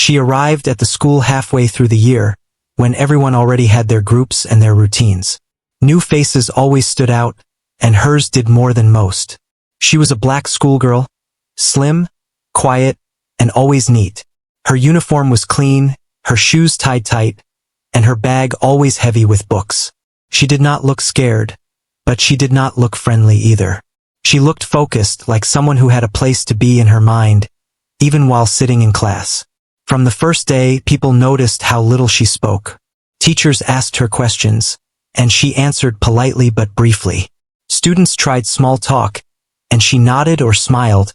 She arrived at the school halfway through the year, when everyone already had their groups and their routines. New faces always stood out, and hers did more than most. She was a black schoolgirl, slim, quiet, and always neat. Her uniform was clean, her shoes tied tight, and her bag always heavy with books. She did not look scared, but she did not look friendly either. She looked focused, like someone who had a place to be in her mind, even while sitting in class. From the first day, people noticed how little she spoke. Teachers asked her questions, and she answered politely but briefly. Students tried small talk, and she nodded or smiled,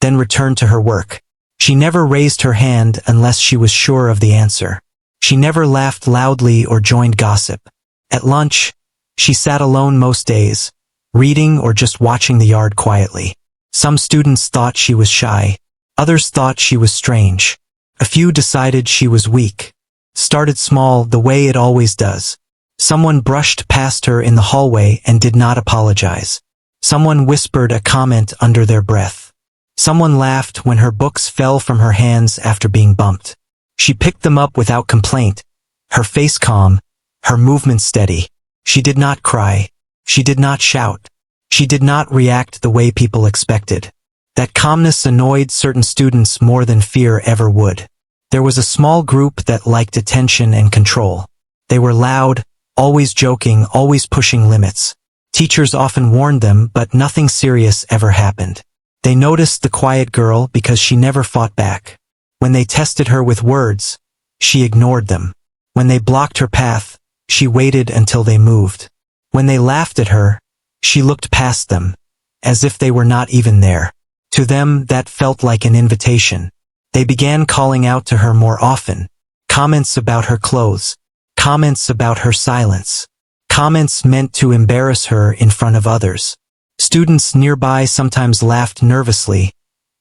then returned to her work. She never raised her hand unless she was sure of the answer. She never laughed loudly or joined gossip. At lunch, she sat alone most days, reading or just watching the yard quietly. Some students thought she was shy. Others thought she was strange. A few decided she was weak. Started small, the way it always does. Someone brushed past her in the hallway and did not apologize. Someone whispered a comment under their breath. Someone laughed when her books fell from her hands after being bumped. She picked them up without complaint, her face calm, her movement steady. She did not cry. She did not shout. She did not react the way people expected. That calmness annoyed certain students more than fear ever would. There was a small group that liked attention and control. They were loud, always joking, always pushing limits. Teachers often warned them, but nothing serious ever happened. They noticed the quiet girl because she never fought back. When they tested her with words, she ignored them. When they blocked her path, she waited until they moved. When they laughed at her, she looked past them, as if they were not even there. To them, that felt like an invitation. They began calling out to her more often. Comments about her clothes. Comments about her silence. Comments meant to embarrass her in front of others. Students nearby sometimes laughed nervously,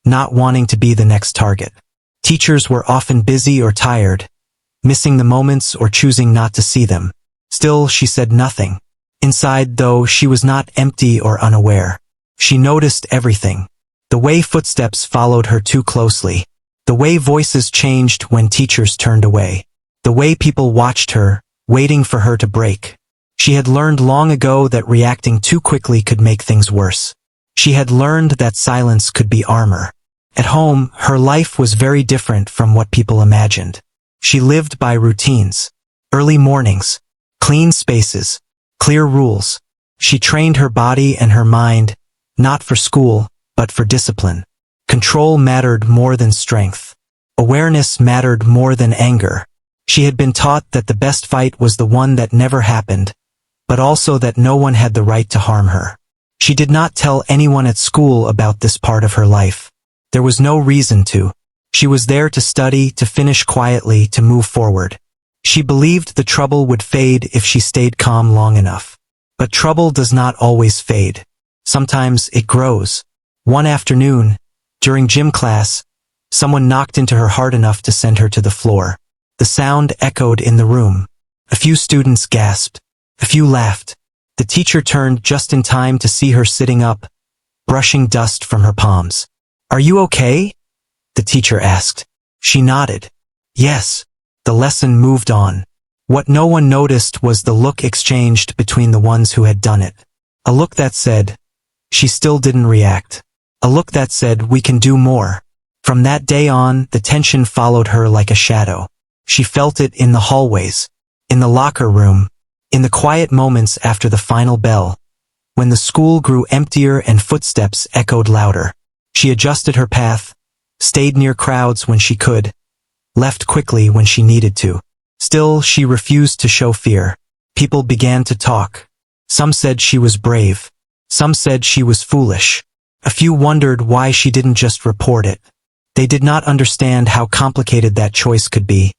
not wanting to be the next target. Teachers were often busy or tired, missing the moments or choosing not to see them. Still, she said nothing. Inside, though, she was not empty or unaware. She noticed everything. The way footsteps followed her too closely. The way voices changed when teachers turned away. The way people watched her, waiting for her to break. She had learned long ago that reacting too quickly could make things worse. She had learned that silence could be armor. At home, her life was very different from what people imagined. She lived by routines. Early mornings, clean spaces, clear rules. She trained her body and her mind, not for school, but for discipline. Control mattered more than strength. Awareness mattered more than anger. She had been taught that the best fight was the one that never happened, but also that no one had the right to harm her. She did not tell anyone at school about this part of her life. There was no reason to. She was there to study, to finish quietly, to move forward. She believed the trouble would fade if she stayed calm long enough. But trouble does not always fade. Sometimes it grows. One afternoon, during gym class, someone knocked into her hard enough to send her to the floor. The sound echoed in the room. A few students gasped. A few laughed. The teacher turned just in time to see her sitting up, brushing dust from her palms. "Are you okay?" the teacher asked. She nodded. Yes. The lesson moved on. What no one noticed was the look exchanged between the ones who had done it. A look that said, "She still didn't react." A look that said, "We can do more." From that day on, the tension followed her like a shadow. She felt it in the hallways, in the locker room, in the quiet moments after the final bell, when the school grew emptier and footsteps echoed louder. She adjusted her path, stayed near crowds when she could, left quickly when she needed to. Still, she refused to show fear. People began to talk. Some said she was brave. Some said she was foolish. A few wondered why she didn't just report it. They did not understand how complicated that choice could be,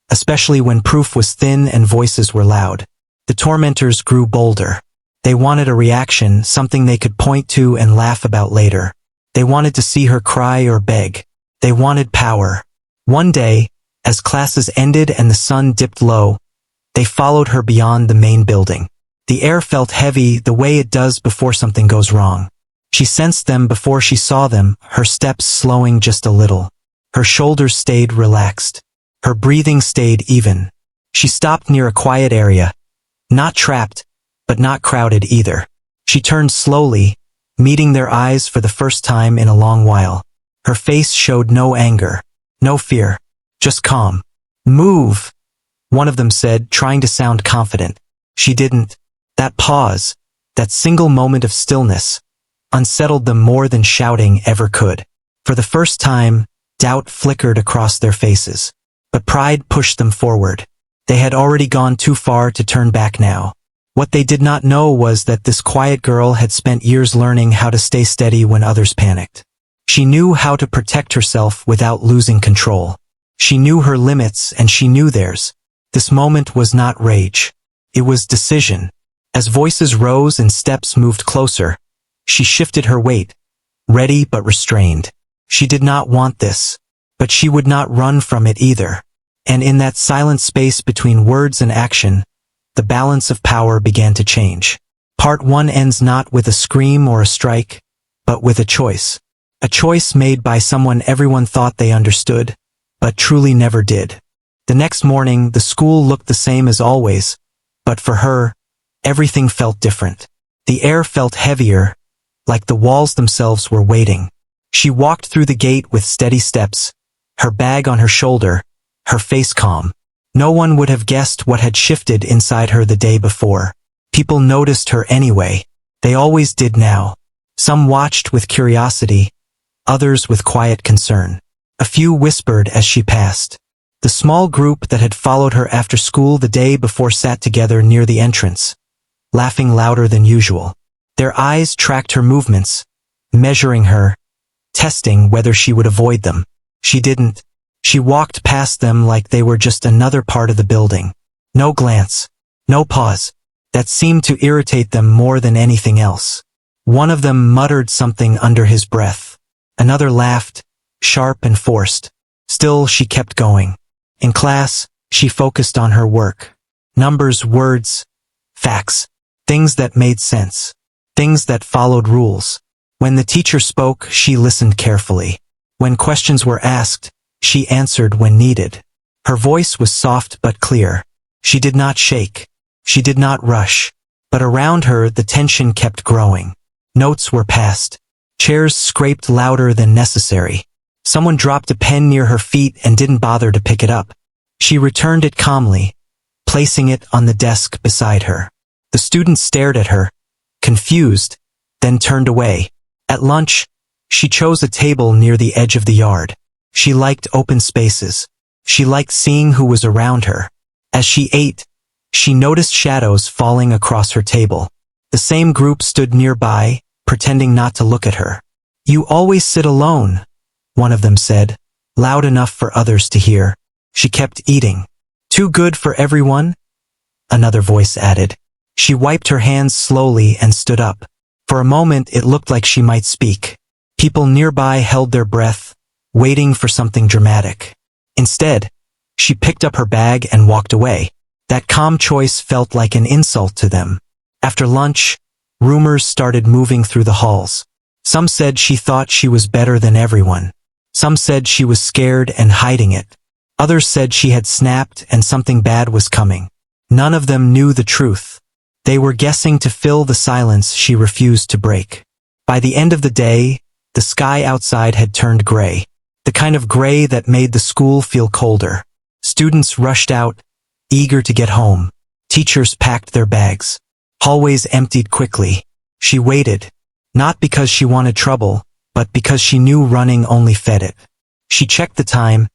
especially when proof was thin and voices were loud. The tormentors grew bolder. They wanted a reaction, something they could point to and laugh about later. They wanted to see her cry or beg. They wanted power. One day, as classes ended and the sun dipped low, they followed her beyond the main building. The air felt heavy, the way it does before something goes wrong. She sensed them before she saw them, her steps slowing just a little. Her shoulders stayed relaxed. Her breathing stayed even. She stopped near a quiet area, not trapped, but not crowded either. She turned slowly, meeting their eyes for the first time in a long while. Her face showed no anger, no fear, just calm. "Move," one of them said, trying to sound confident. She didn't. That pause, that single moment of stillness, unsettled them more than shouting ever could. For the first time, doubt flickered across their faces. But pride pushed them forward. They had already gone too far to turn back now. What they did not know was that this quiet girl had spent years learning how to stay steady when others panicked. She knew how to protect herself without losing control. She knew her limits and she knew theirs. This moment was not rage. It was decision. As voices rose and steps moved closer, she shifted her weight, ready but restrained. She did not want this, but she would not run from it either. And in that silent space between words and action, the balance of power began to change. Part 1 ends not with a scream or a strike, but with a choice. A choice made by someone everyone thought they understood, but truly never did. The next morning, the school looked the same as always, but for her, everything felt different. The air felt heavier, like the walls themselves were waiting. She walked through the gate with steady steps, her bag on her shoulder, her face calm. No one would have guessed what had shifted inside her the day before. People noticed her anyway. They always did now. Some watched with curiosity, others with quiet concern. A few whispered as she passed. The small group that had followed her after school the day before sat together near the entrance, laughing louder than usual. Their eyes tracked her movements, measuring her, testing whether she would avoid them. She didn't. She walked past them like they were just another part of the building. No glance, no pause. That seemed to irritate them more than anything else. One of them muttered something under his breath. Another laughed, sharp and forced. Still, she kept going. In class, she focused on her work. Numbers, words, facts, things that made sense, things that followed rules. When the teacher spoke, she listened carefully. When questions were asked, she answered when needed. Her voice was soft but clear. She did not shake. She did not rush. But around her, the tension kept growing. Notes were passed. Chairs scraped louder than necessary. Someone dropped a pen near her feet and didn't bother to pick it up. She returned it calmly, placing it on the desk beside her. The students stared at her, confused, then turned away. At lunch, she chose a table near the edge of the yard. She liked open spaces. She liked seeing who was around her. As she ate, she noticed shadows falling across her table. The same group stood nearby, pretending not to look at her. "You always sit alone," one of them said, loud enough for others to hear. She kept eating. "Too good for everyone?" another voice added. She wiped her hands slowly and stood up. For a moment it looked like she might speak. People nearby held their breath, waiting for something dramatic. Instead, she picked up her bag and walked away. That calm choice felt like an insult to them. After lunch, rumors started moving through the halls. Some said she thought she was better than everyone. Some said she was scared and hiding it. Others said she had snapped and something bad was coming. None of them knew the truth. They were guessing to fill the silence she refused to break. By the end of the day, the sky outside had turned gray. The kind of gray that made the school feel colder. Students rushed out, eager to get home. Teachers packed their bags. Hallways emptied quickly. She waited, not because she wanted trouble, but because she knew running only fed it. She checked the time,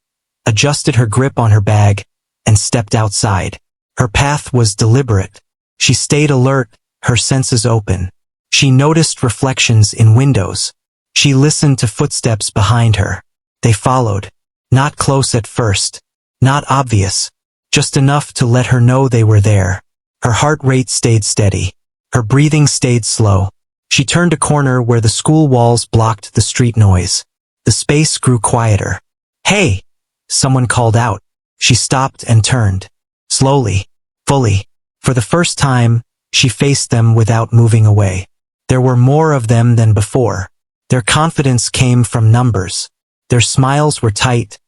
adjusted her grip on her bag, and stepped outside. Her path was deliberate. She stayed alert, her senses open. She noticed reflections in windows. She listened to footsteps behind her. They followed. Not close at first. Not obvious. Just enough to let her know they were there. Her heart rate stayed steady. Her breathing stayed slow. She turned a corner where the school walls blocked the street noise. The space grew quieter. "Hey!" someone called out. She stopped and turned. Slowly. Fully. For the first time, she faced them without moving away. There were more of them than before. Their confidence came from numbers. Their smiles were tight,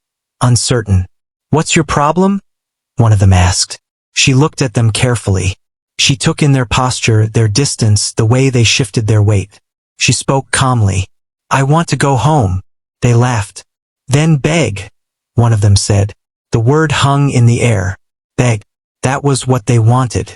uncertain. "What's your problem?" one of them asked. She looked at them carefully. She took in their posture, their distance, the way they shifted their weight. She spoke calmly. "I want to go home." They laughed. "Then beg," one of them said. The word hung in the air. Beg. That was what they wanted.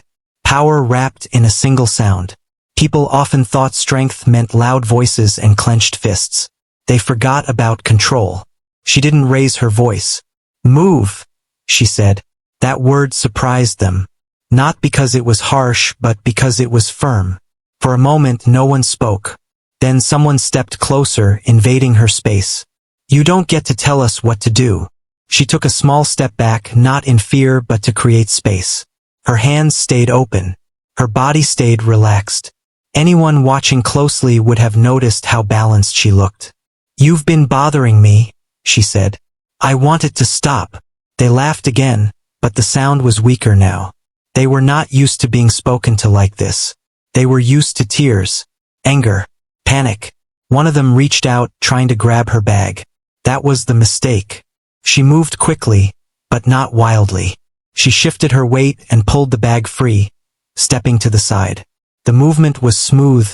Power wrapped in a single sound. People often thought strength meant loud voices and clenched fists. They forgot about control. She didn't raise her voice. "Move," she said. That word surprised them. Not because it was harsh, but because it was firm. For a moment, no one spoke. Then someone stepped closer, invading her space. "You don't get to tell us what to do." She took a small step back, not in fear, but to create space. Her hands stayed open. Her body stayed relaxed. Anyone watching closely would have noticed how balanced she looked. "You've been bothering me," she said. "I want it to stop." They laughed again, but the sound was weaker now. They were not used to being spoken to like this. They were used to tears, anger, panic. One of them reached out, trying to grab her bag. That was the mistake. She moved quickly, but not wildly. She shifted her weight and pulled the bag free, stepping to the side. The movement was smooth,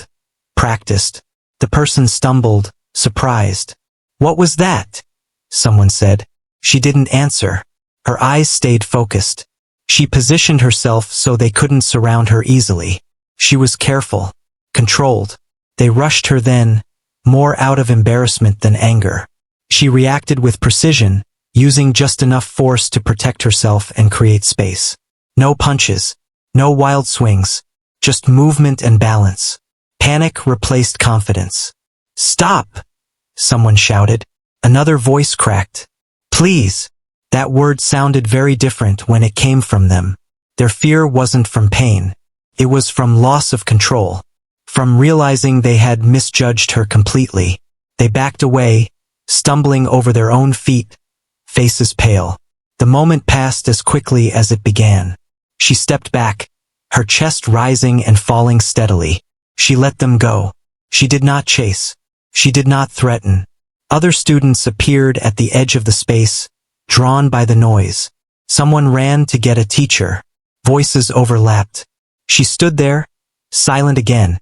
practiced. The person stumbled, surprised. "What was that?" someone said. She didn't answer. Her eyes stayed focused. She positioned herself so they couldn't surround her easily. She was careful, controlled. They rushed her then, more out of embarrassment than anger. She reacted with precision, using just enough force to protect herself and create space. No punches, no wild swings, just movement and balance. Panic replaced confidence. "Stop!" someone shouted. Another voice cracked. "Please!" That word sounded very different when it came from them. Their fear wasn't from pain. It was from loss of control. From realizing they had misjudged her completely. They backed away, stumbling over their own feet, faces pale. The moment passed as quickly as it began. She stepped back, her chest rising and falling steadily. She let them go. She did not chase. She did not threaten. Other students appeared at the edge of the space, drawn by the noise. Someone ran to get a teacher. Voices overlapped. She stood there, silent again,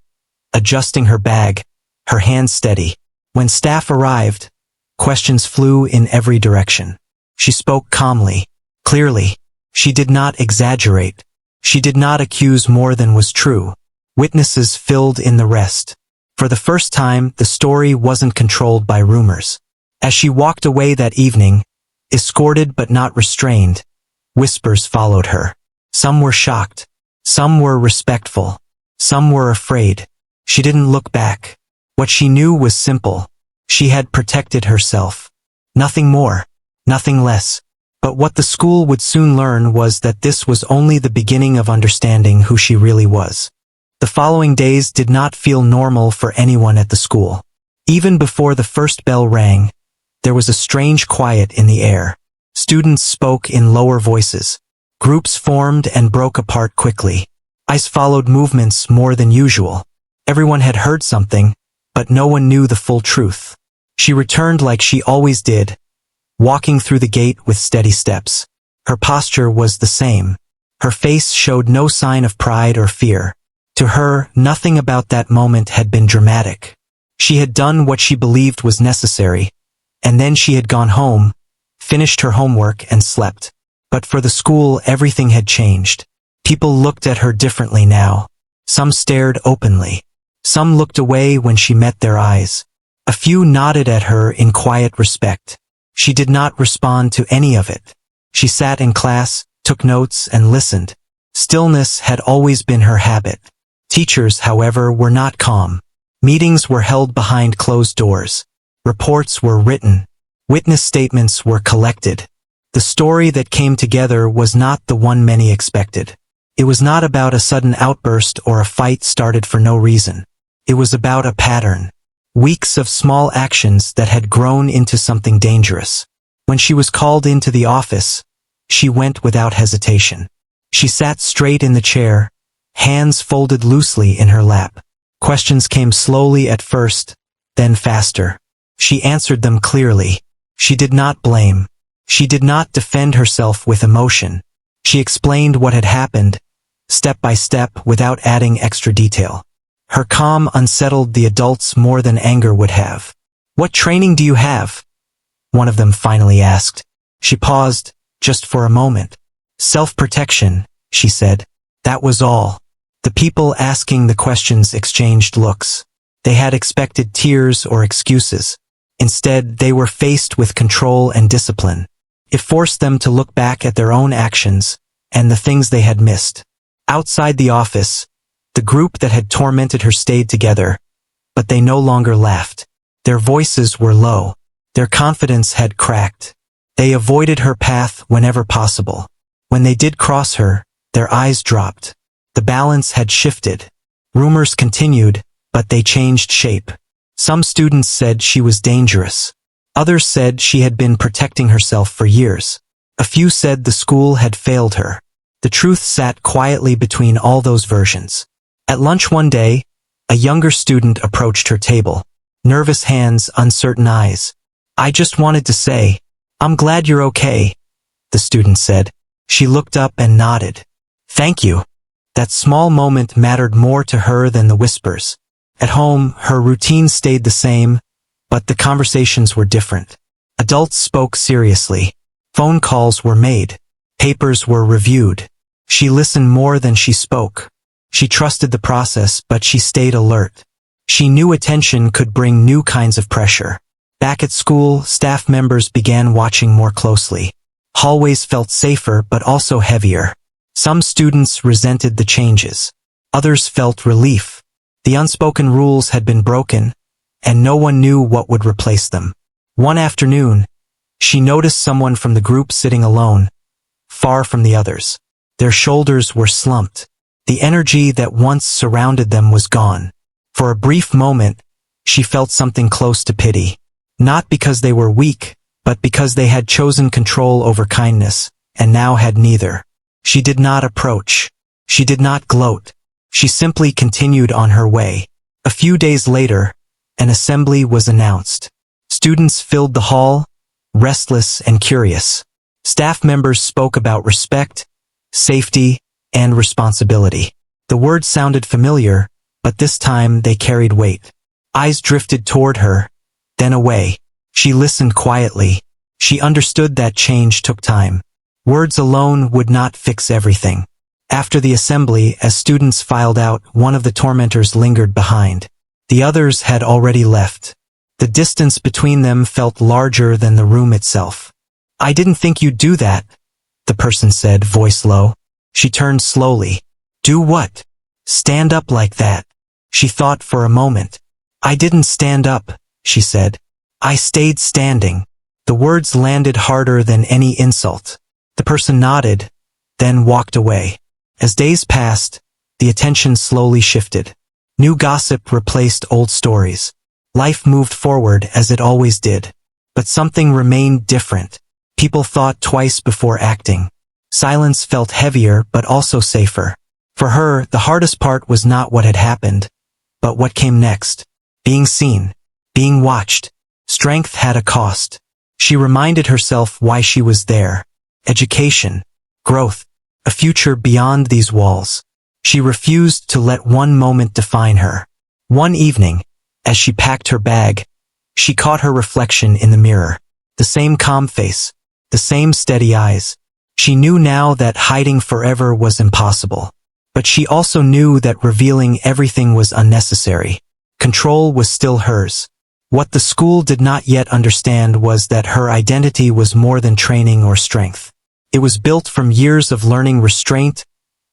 adjusting her bag, her hands steady. When staff arrived, questions flew in every direction. She spoke calmly, clearly. She did not exaggerate. She did not accuse more than was true. Witnesses filled in the rest. For the first time, the story wasn't controlled by rumors. As she walked away that evening, escorted but not restrained, whispers followed her. Some were shocked. Some were respectful. Some were afraid. She didn't look back. What she knew was simple. She had protected herself. Nothing more. Nothing less. But what the school would soon learn was that this was only the beginning of understanding who she really was. The following days did not feel normal for anyone at the school. Even before the first bell rang, there was a strange quiet in the air. Students spoke in lower voices. Groups formed and broke apart quickly. Ice followed movements more than usual. Everyone had heard something, but no one knew the full truth. She returned like she always did, walking through the gate with steady steps. Her posture was the same. Her face showed no sign of pride or fear. To her, nothing about that moment had been dramatic. She had done what she believed was necessary, and then she had gone home, finished her homework, and slept. But for the school, everything had changed. People looked at her differently now. Some stared openly. Some looked away when she met their eyes. A few nodded at her in quiet respect. She did not respond to any of it. She sat in class, took notes, and listened. Stillness had always been her habit. Teachers, however, were not calm. Meetings were held behind closed doors. Reports were written. Witness statements were collected. The story that came together was not the one many expected. It was not about a sudden outburst or a fight started for no reason. It was about a pattern. Weeks of small actions that had grown into something dangerous. When she was called into the office, she went without hesitation. She sat straight in the chair, hands folded loosely in her lap. Questions came slowly at first, then faster. She answered them clearly. She did not blame. She did not defend herself with emotion. She explained what had happened, step by step, without adding extra detail. Her calm unsettled the adults more than anger would have. "What training do you have?" one of them finally asked. She paused, just for a moment. "Self-protection," she said. That was all. The people asking the questions exchanged looks. They had expected tears or excuses. Instead, they were faced with control and discipline. It forced them to look back at their own actions and the things they had missed. Outside the office, the group that had tormented her stayed together, but they no longer laughed. Their voices were low. Their confidence had cracked. They avoided her path whenever possible. When they did cross her, their eyes dropped. The balance had shifted. Rumors continued, but they changed shape. Some students said she was dangerous. Others said she had been protecting herself for years. A few said the school had failed her. The truth sat quietly between all those versions. At lunch one day, a younger student approached her table. Nervous hands, uncertain eyes. "I just wanted to say, I'm glad you're okay," the student said. She looked up and nodded. "Thank you." That small moment mattered more to her than the whispers. At home, her routine stayed the same, but the conversations were different. Adults spoke seriously. Phone calls were made. Papers were reviewed. She listened more than she spoke. She trusted the process, but she stayed alert. She knew attention could bring new kinds of pressure. Back at school, staff members began watching more closely. Hallways felt safer but also heavier. Some students resented the changes. Others felt relief. The unspoken rules had been broken, and no one knew what would replace them. One afternoon, she noticed someone from the group sitting alone, far from the others. Their shoulders were slumped. The energy that once surrounded them was gone. For a brief moment, she felt something close to pity. Not because they were weak, but because they had chosen control over kindness, and now had neither. She did not approach. She did not gloat. She simply continued on her way. A few days later, an assembly was announced. Students filled the hall, restless and curious. Staff members spoke about respect, safety, and responsibility. The words sounded familiar, but this time they carried weight. Eyes drifted toward her, then away. She listened quietly. She understood that change took time. Words alone would not fix everything. After the assembly, as students filed out, one of the tormentors lingered behind. The others had already left. The distance between them felt larger than the room itself. "I didn't think you'd do that," the person said, voice low. She turned slowly. "Do what?" "Stand up like that." She thought for a moment. "I didn't stand up," she said. "I stayed standing." The words landed harder than any insult. The person nodded, then walked away. As days passed, the attention slowly shifted. New gossip replaced old stories. Life moved forward as it always did. But something remained different. People thought twice before acting. Silence felt heavier but also safer. For her, the hardest part was not what had happened, but what came next. Being seen, being watched. Strength had a cost. She reminded herself why she was there. Education, growth, a future beyond these walls. She refused to let one moment define her. One evening, as she packed her bag, she caught her reflection in the mirror. The same calm face, the same steady eyes. She knew now that hiding forever was impossible. But she also knew that revealing everything was unnecessary. Control was still hers. What the school did not yet understand was that her identity was more than training or strength. It was built from years of learning restraint,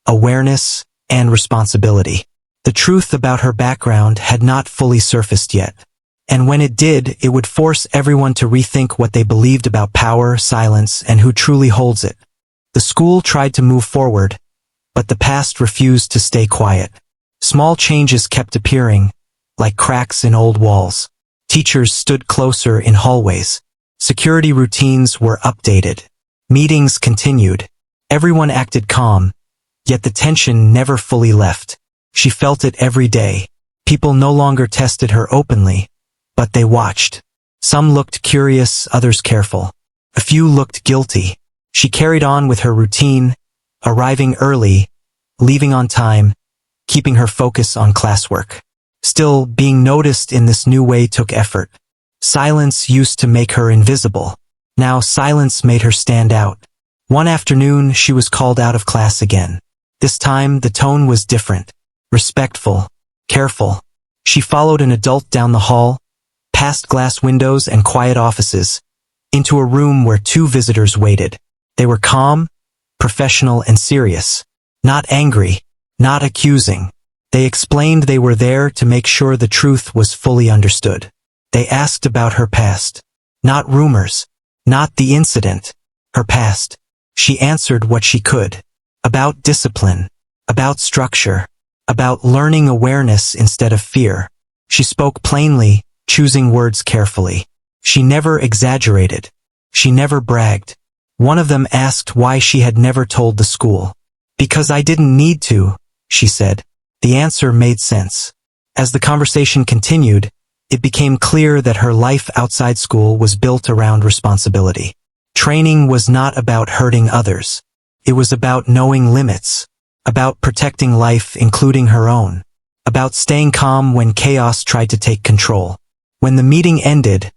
awareness, and responsibility. The truth about her background had not fully surfaced yet. And when it did, it would force everyone to rethink what they believed about power, silence, and who truly holds it. The school tried to move forward, but the past refused to stay quiet. Small changes kept appearing, like cracks in old walls. Teachers stood closer in hallways. Security routines were updated. Meetings continued. Everyone acted calm, yet the tension never fully left. She felt it every day. People no longer tested her openly, but they watched. Some looked curious, others careful. A A few looked guilty. She carried on with her routine, arriving early, leaving on time, keeping her focus on classwork. Still, being noticed in this new way took effort. Silence used to make her invisible. Now silence made her stand out. One afternoon, she was called out of class again. This time, the tone was different. Respectful. Careful. She followed an adult down the hall, past glass windows and quiet offices, into a room where two visitors waited. They were calm, professional and serious. Not angry, not accusing. They explained they were there to make sure the truth was fully understood. They asked about her past. Not rumors. Not the incident. Her past. She answered what she could. About discipline. About structure. About learning awareness instead of fear. She spoke plainly, choosing words carefully. She never exaggerated. She never bragged. One of them asked why she had never told the school. Because I didn't need to, she said. The answer made sense. As the conversation continued, it became clear that her life outside school was built around responsibility. Training was not about hurting others. It was about knowing limits, about protecting life, including her own, about staying calm when chaos tried to take control. When the meeting ended,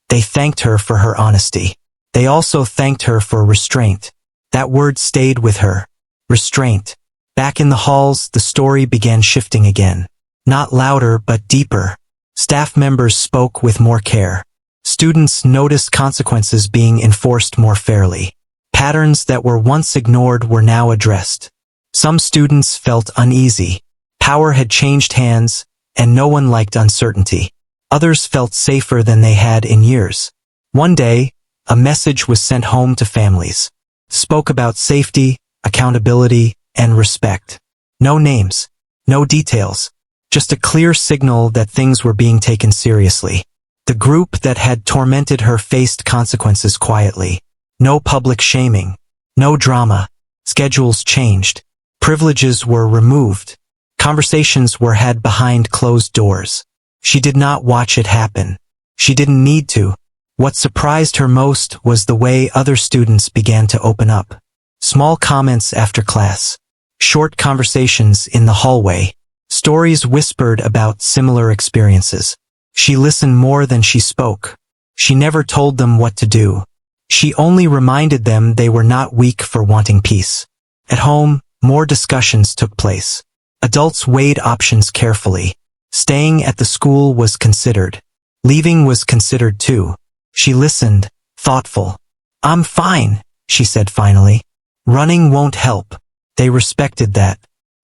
they thanked her for her honesty. They also thanked her for restraint. That word stayed with her. Restraint. Back in the halls, the story began shifting again. Not louder, but deeper. Staff members spoke with more care. Students noticed consequences being enforced more fairly. Patterns that were once ignored were now addressed. Some students felt uneasy. Power had changed hands, and no one liked uncertainty. Others felt safer than they had in years. One day, a message was sent home to families. Spoke about safety, accountability, and respect. No names, no details, just a clear signal that things were being taken seriously. The group that had tormented her faced consequences quietly. No public shaming, no drama. Schedules changed. Privileges were removed. Conversations were had behind closed doors. She did not watch it happen. She didn't need to. What surprised her most was the way other students began to open up. Small comments after class. Short conversations in the hallway. Stories whispered about similar experiences. She listened more than she spoke. She never told them what to do. She only reminded them they were not weak for wanting peace. At home, more discussions took place. Adults weighed options carefully. Staying at the school was considered. Leaving was considered too. She listened, thoughtful. I'm fine, she said finally. Running won't help. They respected that.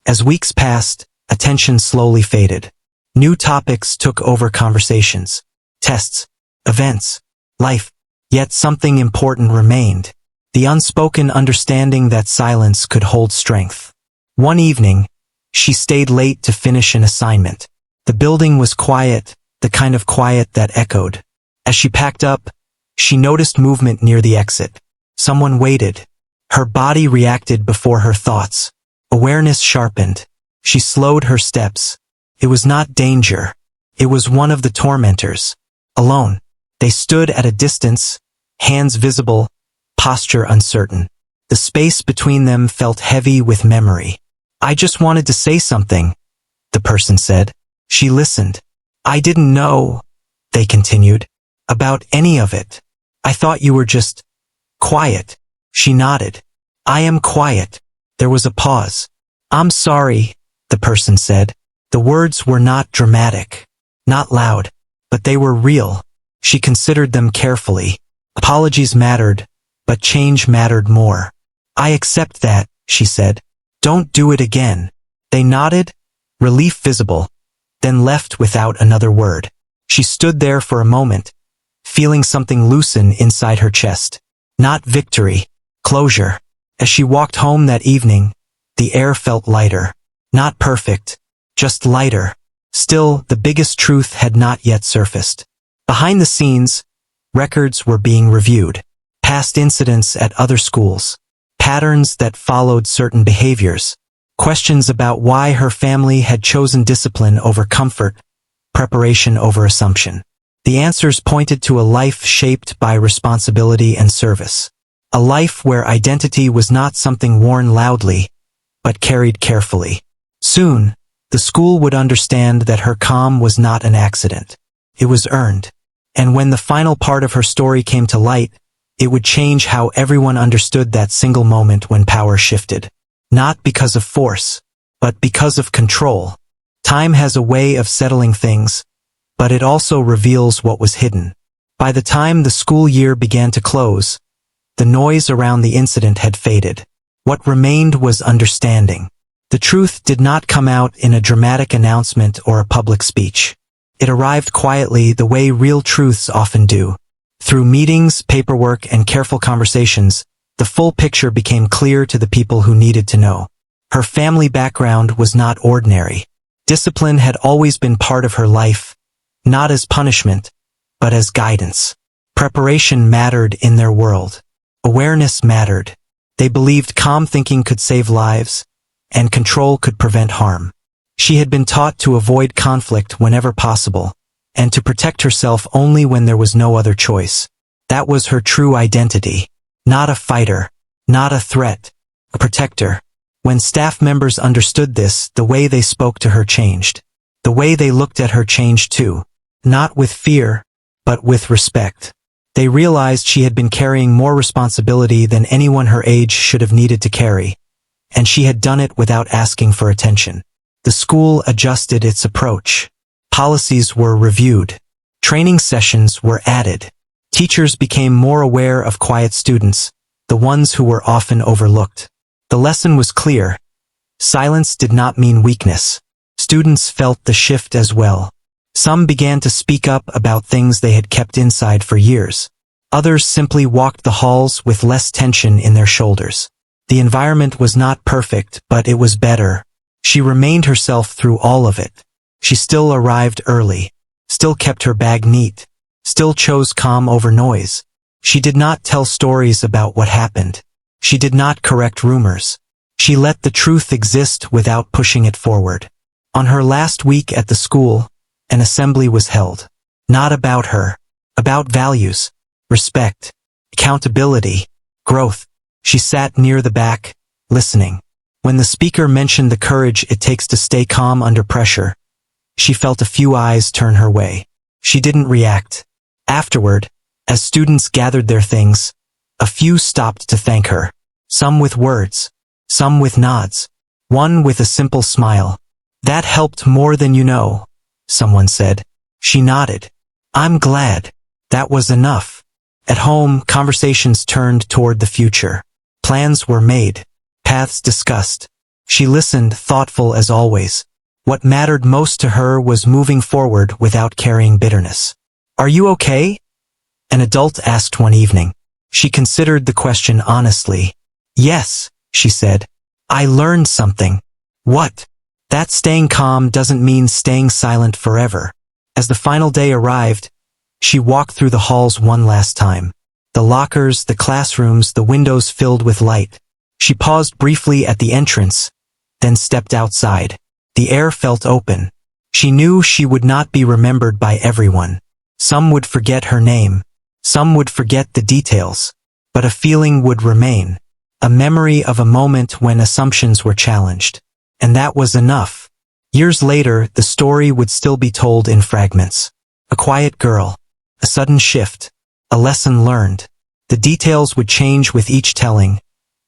As weeks passed, attention slowly faded. New topics took over conversations. Tests, events, life. Yet something important remained. The unspoken understanding that silence could hold strength. One evening, she stayed late to finish an assignment. The building was quiet, the kind of quiet that echoed. As she packed up, she noticed movement near the exit. Someone waited. Her body reacted before her thoughts. Awareness sharpened. She slowed her steps. It was not danger. It was one of the tormentors. Alone. They stood at a distance, hands visible, posture uncertain. The space between them felt heavy with memory. I just wanted to say something, the person said. She listened. I didn't know, they continued, about any of it. I thought you were just quiet. She nodded. I am quiet. There was a pause. I'm sorry, the person said. The words were not dramatic, not loud, but they were real. She considered them carefully. Apologies mattered, but change mattered more. I accept that, she said. Don't do it again. They nodded, relief visible, then left without another word. She stood there for a moment, feeling something loosen inside her chest. Not victory, closure. As she walked home that evening, the air felt lighter. Not perfect, just lighter. Still, the biggest truth had not yet surfaced. Behind the scenes, records were being reviewed. Past incidents at other schools. Patterns that followed certain behaviors. Questions about why her family had chosen discipline over comfort, preparation over assumption. The answers pointed to a life shaped by responsibility and service. A life where identity was not something worn loudly, but carried carefully. Soon, the school would understand that her calm was not an accident. It was earned. And when the final part of her story came to light, it would change how everyone understood that single moment when power shifted. Not because of force, but because of control. Time has a way of settling things, but it also reveals what was hidden. By the time the school year began to close, the noise around the incident had faded. What remained was understanding. The truth did not come out in a dramatic announcement or a public speech. It arrived quietly the way real truths often do. Through meetings, paperwork, and careful conversations, the full picture became clear to the people who needed to know. Her family background was not ordinary. Discipline had always been part of her life, not as punishment, but as guidance. Preparation mattered in their world. Awareness mattered. They believed calm thinking could save lives, and control could prevent harm. She had been taught to avoid conflict whenever possible, and to protect herself only when there was no other choice. That was her true identity. Not a fighter, not a threat, a protector. When staff members understood this, the way they spoke to her changed. The way they looked at her changed too. Not with fear, but with respect. They realized she had been carrying more responsibility than anyone her age should have needed to carry, and she had done it without asking for attention. The school adjusted its approach. Policies were reviewed. Training sessions were added. Teachers became more aware of quiet students, the ones who were often overlooked. The lesson was clear. Silence did not mean weakness. Students felt the shift as well. Some began to speak up about things they had kept inside for years. Others simply walked the halls with less tension in their shoulders. The environment was not perfect, but it was better. She remained herself through all of it. She still arrived early, still kept her bag neat, still chose calm over noise. She did not tell stories about what happened. She did not correct rumors. She let the truth exist without pushing it forward. On her last week at the school, an assembly was held. Not about her, about values, respect, accountability, growth. She sat near the back, listening. When the speaker mentioned the courage it takes to stay calm under pressure, she felt a few eyes turn her way. She didn't react. Afterward, as students gathered their things, a few stopped to thank her. Some with words, some with nods, one with a simple smile. "That helped more than you know," someone said. She nodded. "I'm glad. That was enough." At home, conversations turned toward the future. Plans were made. Paths discussed. She listened, thoughtful as always. What mattered most to her was moving forward without carrying bitterness. "Are you okay?" an adult asked one evening. She considered the question honestly. "Yes," she said. "I learned something." "What?" "That staying calm doesn't mean staying silent forever." As the final day arrived, she walked through the halls one last time. The lockers, the classrooms, the windows filled with light. She paused briefly at the entrance, then stepped outside. The air felt open. She knew she would not be remembered by everyone. Some would forget her name. Some would forget the details. But a feeling would remain. A memory of a moment when assumptions were challenged. And that was enough. Years later, the story would still be told in fragments. A quiet girl. A sudden shift. A lesson learned. The details would change with each telling,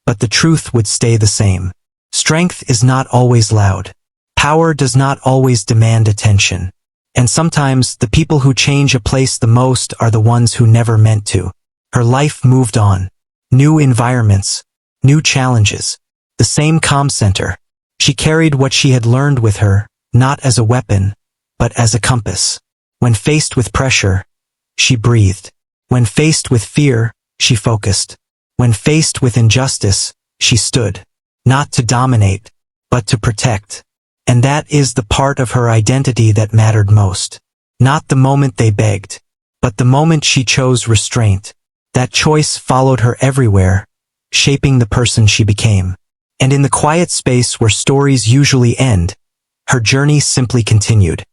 but the truth would stay the same. Strength is not always loud. Power does not always demand attention. And sometimes the people who change a place the most are the ones who never meant to. Her life moved on. New environments. New challenges. The same calm center. She carried what she had learned with her, not as a weapon, but as a compass. When faced with pressure, she breathed. When faced with fear, she focused. When faced with injustice, she stood. Not to dominate, but to protect. And that is the part of her identity that mattered most. Not the moment they begged, but the moment she chose restraint. That choice followed her everywhere, shaping the person she became. And in the quiet space where stories usually end, her journey simply continued.